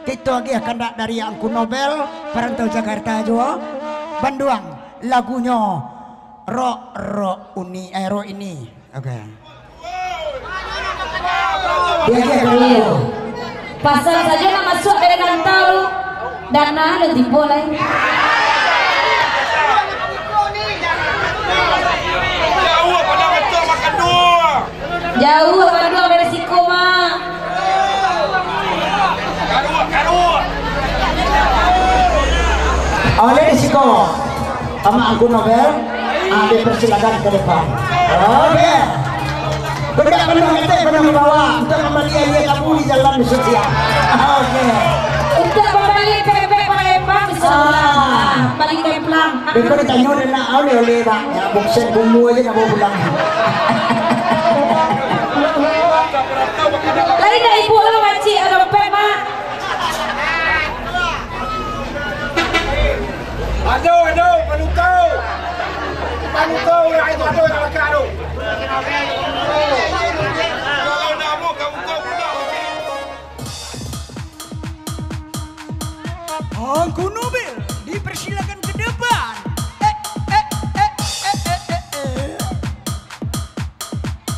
Kita lagi akan dari Angku Nobel perantau Jakarta juga Banduang lagunya Ro ini. Oke. Pasal saja nak masuk dari Natal dan ada di boleh. Jauh pada betul makan dua. Jauh apa dari siku mah. Kadua. Oleh risiko sama Angku Nobel dipersilakan ke depan. Oke. Benar-benar kita pernah membawa untuk kembali dia kamu di jalan sosial. Oke. Untuk kembali PPP Palembang bisa balik ke Plang. Beko ditanya dan nak oleh bang. Ya boksen bumbu aja nak bawa pulang. Lain dah ibu lu makcik ada pep mak. Aduh, panukau yang itu aduh nak makan aduh. Kalau nak mau kamu kau pula. Angku Nobel dipersilakan ke depan.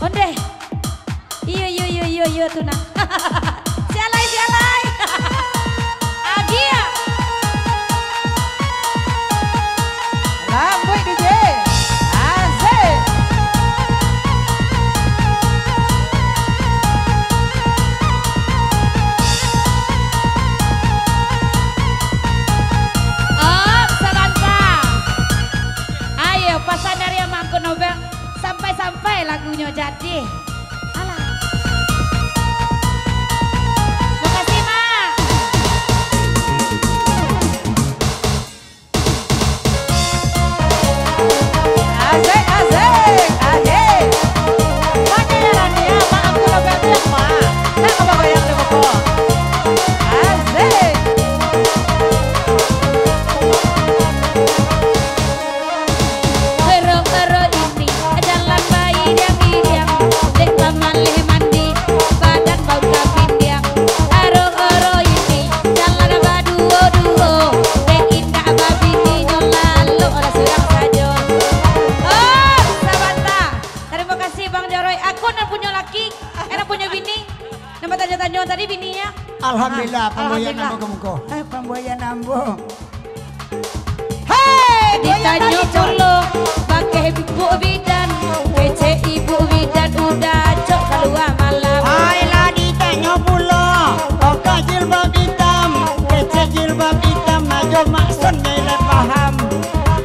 Onde. Iyo tu nak. Sialai. Agia. Lamboy DJ. Asik. Sebentar. Ayo pasan dari Angku Nobel sampai lagunya jadi. Alah. Makasih mak. Asik. Adik. Mana jalan dia? Mak Angku Nobel bilang mak. Nak kebayang deh pokok. Asik. Ero ini jalan bayi diam dek paman leh mandi badan bau kambing dia. Ero ini jalan baduo dek indah babi lalu orang surang saja. Oh sabanta, terima kasih Bang Joroy. Aku nak punya laki, enak punya bini. Nama tanya-tanya tadi bininya. Alhamdulillah pemboyan Alhamdulillah. nambo kamuko. Pemboyan nambo. Ditanya dulu pakai ibu bidan, kece ibu bidan udah cok keluar malam. Ayolah ditanya pula. Oka jilbab hitam, kece jilbab hitam, maju maksud nilai paham.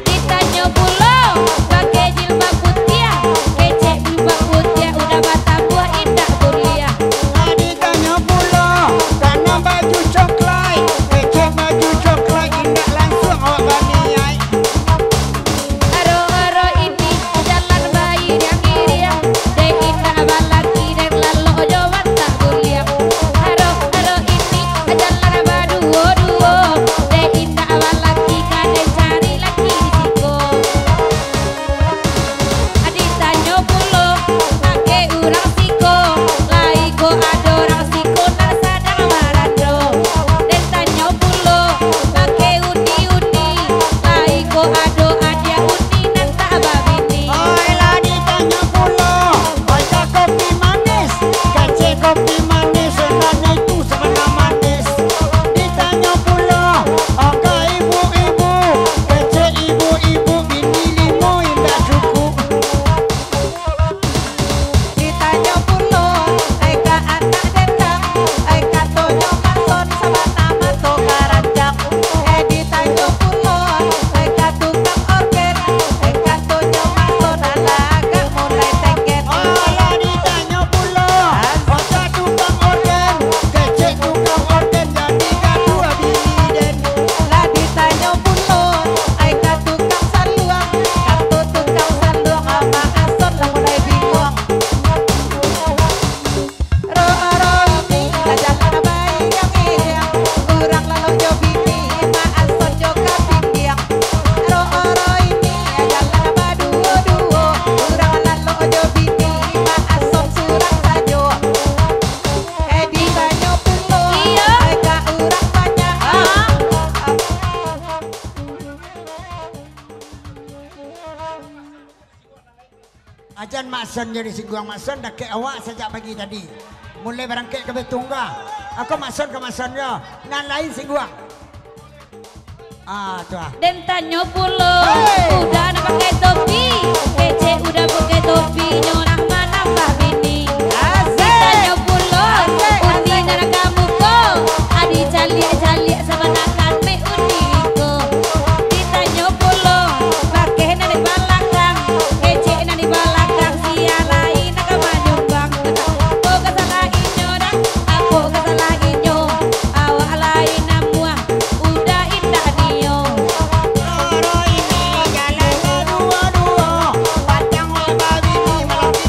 Ditanya pula pakai jilbab putih, kece jilbab putih udah batang buah indah kuliah. Ditanya pula karena baju coklat, kece baju coklat indah langsung awak baniai. Aro ini jalan bayi yang iriang, dek indah balaki dek lalu jawan tak kuliah. dan Makson jadi singguang Makson dah ke awak sejak pagi tadi. Mulai berangkat ke Betungga. Aku Makson ke Maksonnya. Nan lain singguang. Ah, tuh. Dan tanya pula, udah nak pakai topi, kece udah pakai topi, nyonak mana mbah bini. Tanya pula, undi nara kamu ko, adi calik sama nakan me undi ko. Ditanya pula, pakai nani balakang, kece nani balakang, sia lain nak manyumbang. Aku kesalahin nyonak, aku kesalahin nyo, awak lain namuah, udah indah niyo. Loro ini jalan berdua-dua, batang wabah bini melati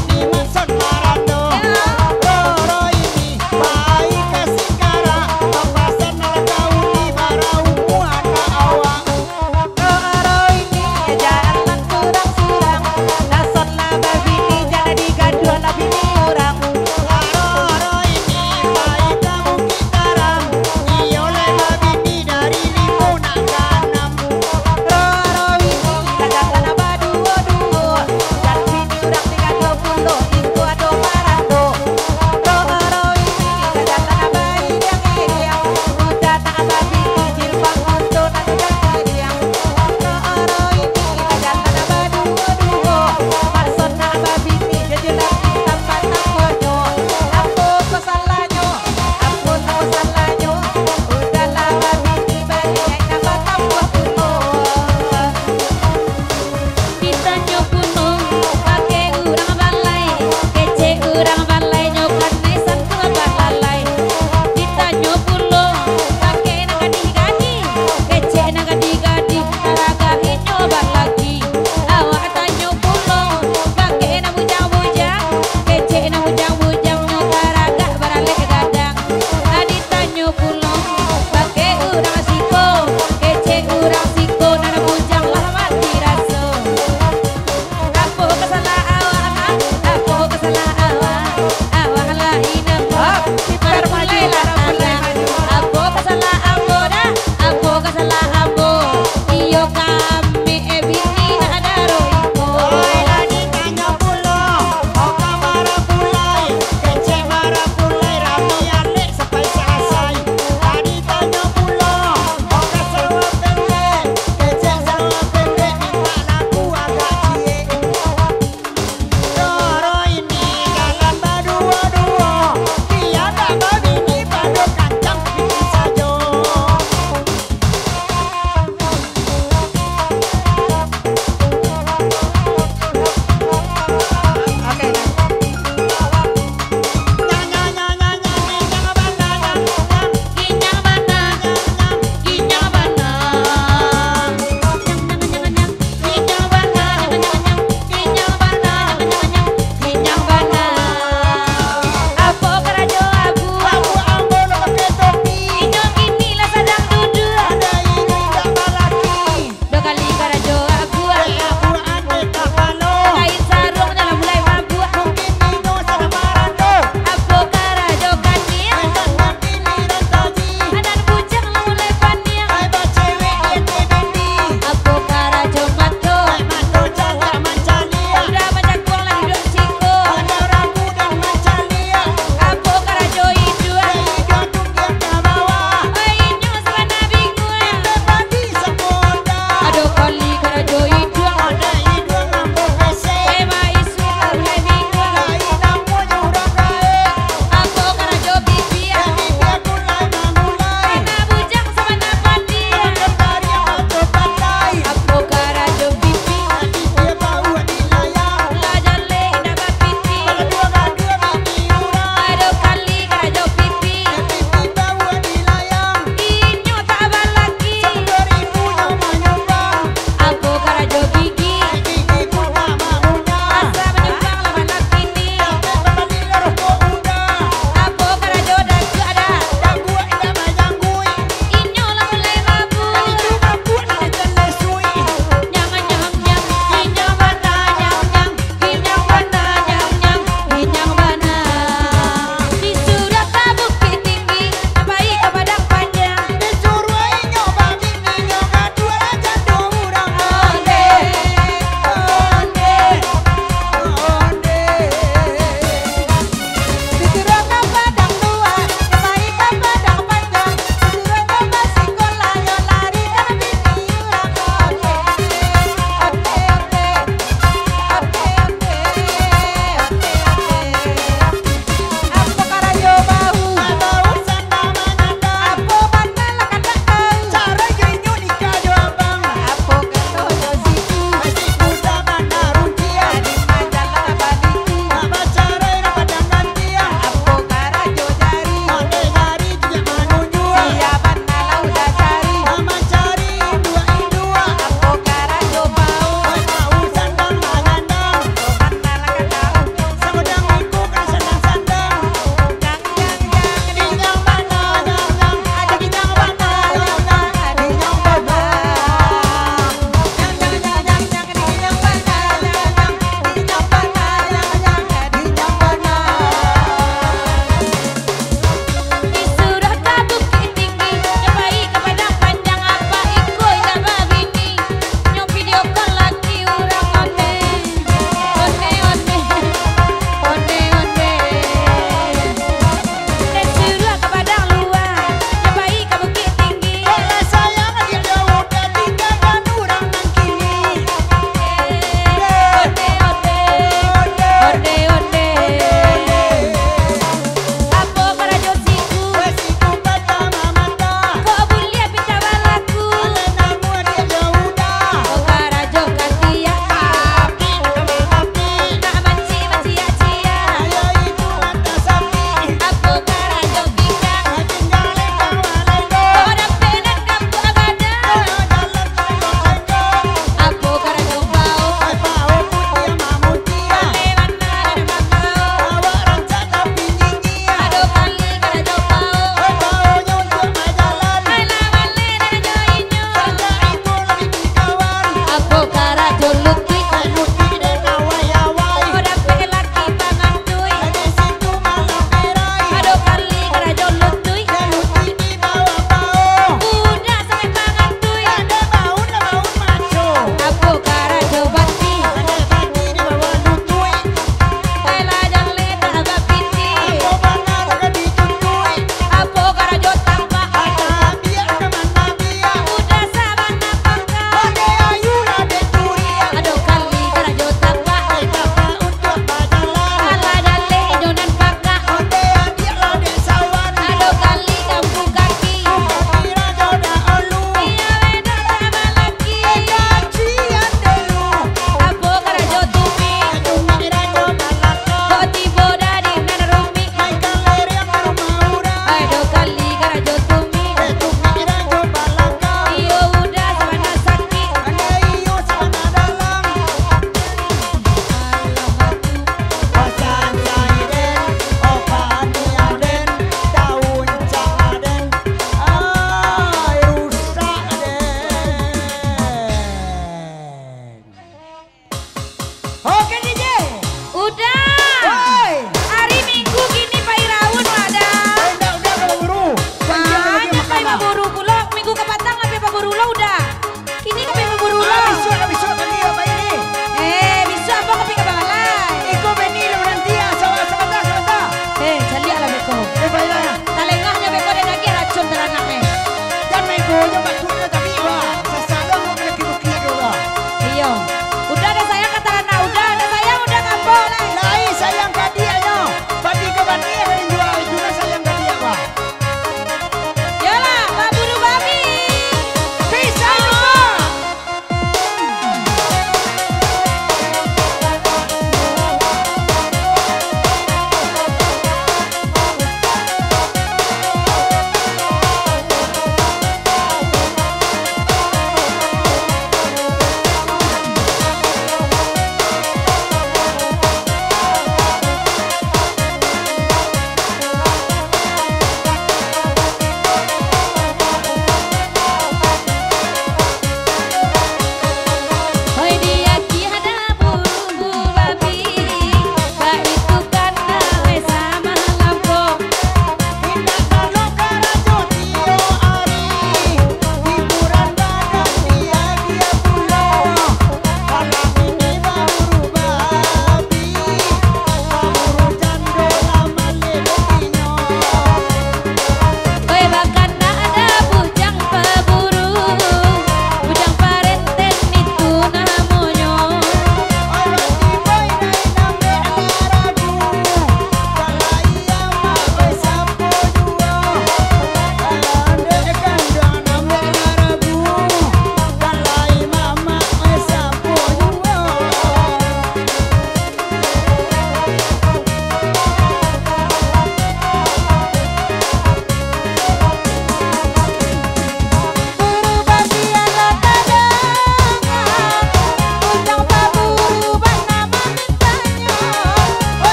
Coba